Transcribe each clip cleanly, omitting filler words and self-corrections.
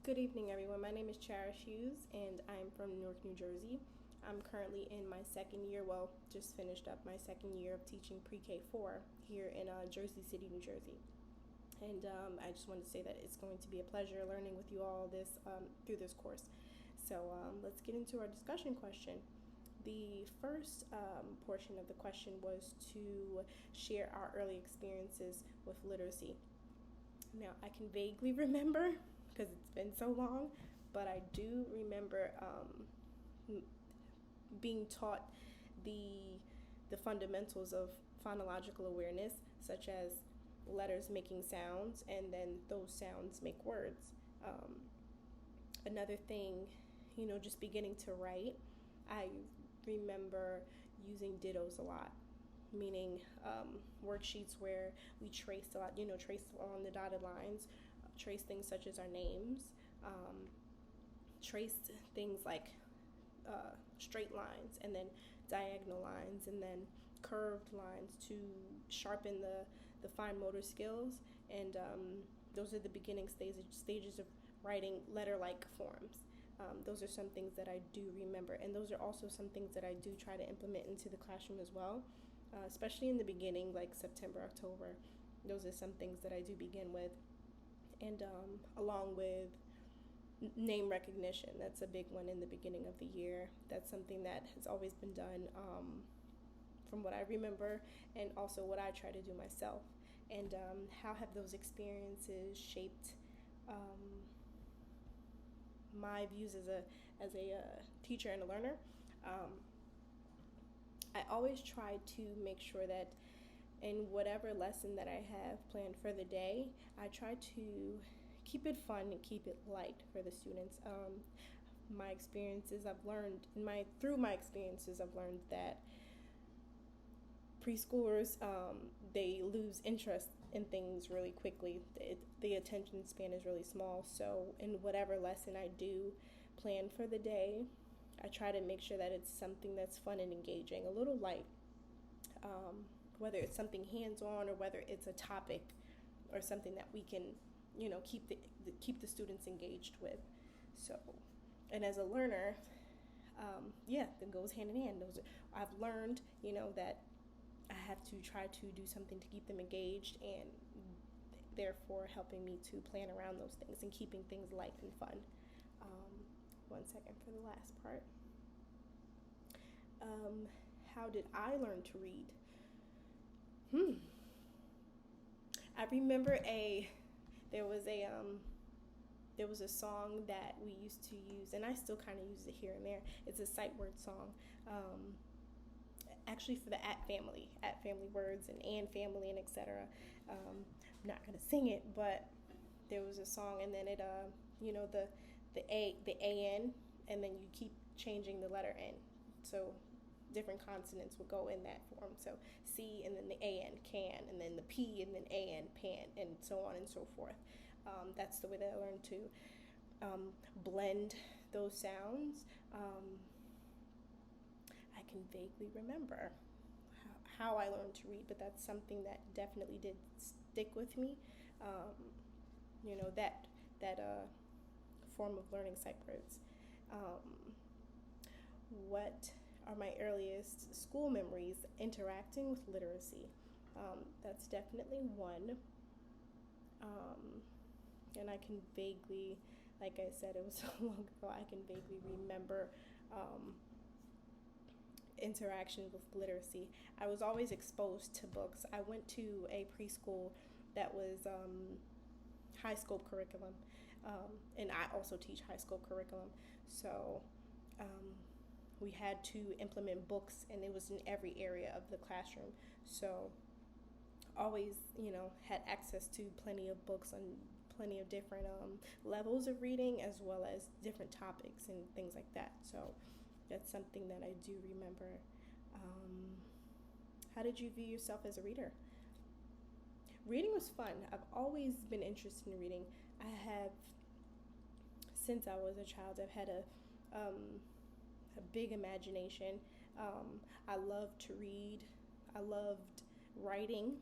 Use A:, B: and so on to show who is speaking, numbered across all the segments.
A: Good evening, everyone. My name is Cherish Hughes, and I'm from Newark, New Jersey. I'm currently in my second year, just finished up my second year of teaching pre-K 4 here in Jersey City, New Jersey. And I just wanted to say that it's going to be a pleasure learning with you all this through this course. So let's get into our discussion question. The first portion of the question was to share our early experiences with literacy. Now, I can vaguely remember because it's been so long, but I do remember being taught the fundamentals of phonological awareness, such as letters making sounds, and then those sounds make words. Another thing, just beginning to write, I remember using dittos a lot, meaning worksheets where we traced a lot, traced along the dotted lines, trace things such as our names, traced things like straight lines and then diagonal lines and then curved lines to sharpen the fine motor skills. And those are the beginning stages of writing letter-like forms. Those are some things that I do remember, and those are also some things that I do try to implement into the classroom as well, especially in the beginning, like September, October. Those are some things that I do begin with. And along with name recognition, that's a big one in the beginning of the year. That's something that has always been done from what I remember, and also what I try to do myself. And how have those experiences shaped my views as a teacher and a learner? I always try to make sure that in whatever lesson that I have planned for the day, I try to keep it fun and keep it light for the students. My experiences, I've learned that preschoolers, they lose interest in things really quickly. The attention span is really small. So in whatever lesson I do plan for the day, I try to make sure that it's something that's fun and engaging, a little light. Whether it's something hands-on or whether it's a topic or something that we can, keep the students engaged with. So, and as a learner, that goes hand in hand. I've learned, that I have to try to do something to keep them engaged, and therefore helping me to plan around those things and keeping things light and fun. 1 second for the last part. How did I learn to read? I remember there was a song that we used to use, and I still kind of use it here and there. It's a sight word song, actually for the at family words and family and etc. I'm not gonna sing it, but there was a song, and then it the an, and then you keep changing the letter n, so different consonants will go in that form. So C and then the an, can, and then the P and then an, pan, and so on and so forth. That's the way that I learned to blend those sounds. I can vaguely remember how I learned to read, but that's something that definitely did stick with me. That form of learning sight words. What are my earliest school memories interacting with literacy? That's definitely one. And I can vaguely, like I said, it was so long ago, I can vaguely remember interaction with literacy. I was always exposed to books. I went to a preschool that was high scope curriculum, and I also teach high scope curriculum. So we had to implement books, and it was in every area of the classroom. So always, had access to plenty of books on plenty of different levels of reading, as well as different topics and things like that. So that's something that I do remember. How did you view yourself as a reader? Reading was fun. I've always been interested in reading. I have, since I was a child, I've had a big imagination. I loved to read. I loved writing.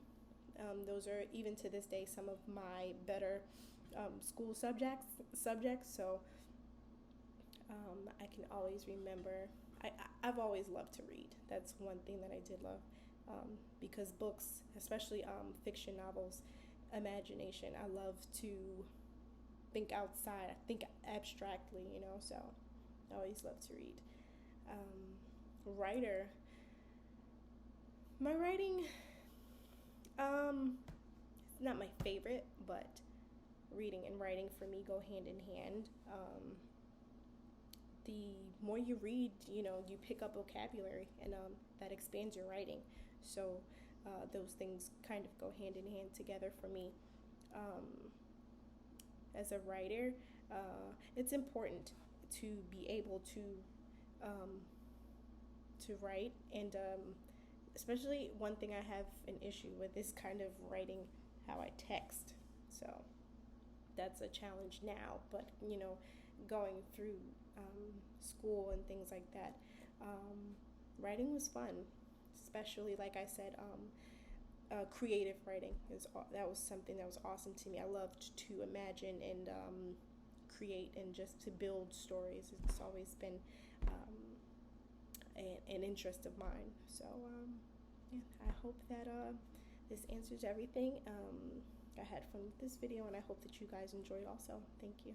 A: Those are, even to this day, some of my better school subjects. So I can always remember. I've always loved to read. That's one thing that I did love, because books, especially fiction novels, imagination. I love to think outside. I think abstractly, So I always love to read. Writer. My writing, it's not my favorite, but reading and writing for me go hand in hand. The more you read, you pick up vocabulary, and that expands your writing. So those things kind of go hand in hand together for me. Um, as a writer, it's important to be able um, to write, and especially one thing I have an issue with is kind of writing how I text. So that's a challenge now, but going through school and things like that, writing was fun, especially like I said, creative writing that was something that was awesome to me. I loved to imagine and create and just to build stories. It's always been an interest of mine. So yeah, I hope that this answers everything I had fun with this video, and I hope that you guys enjoyed also. Thank you.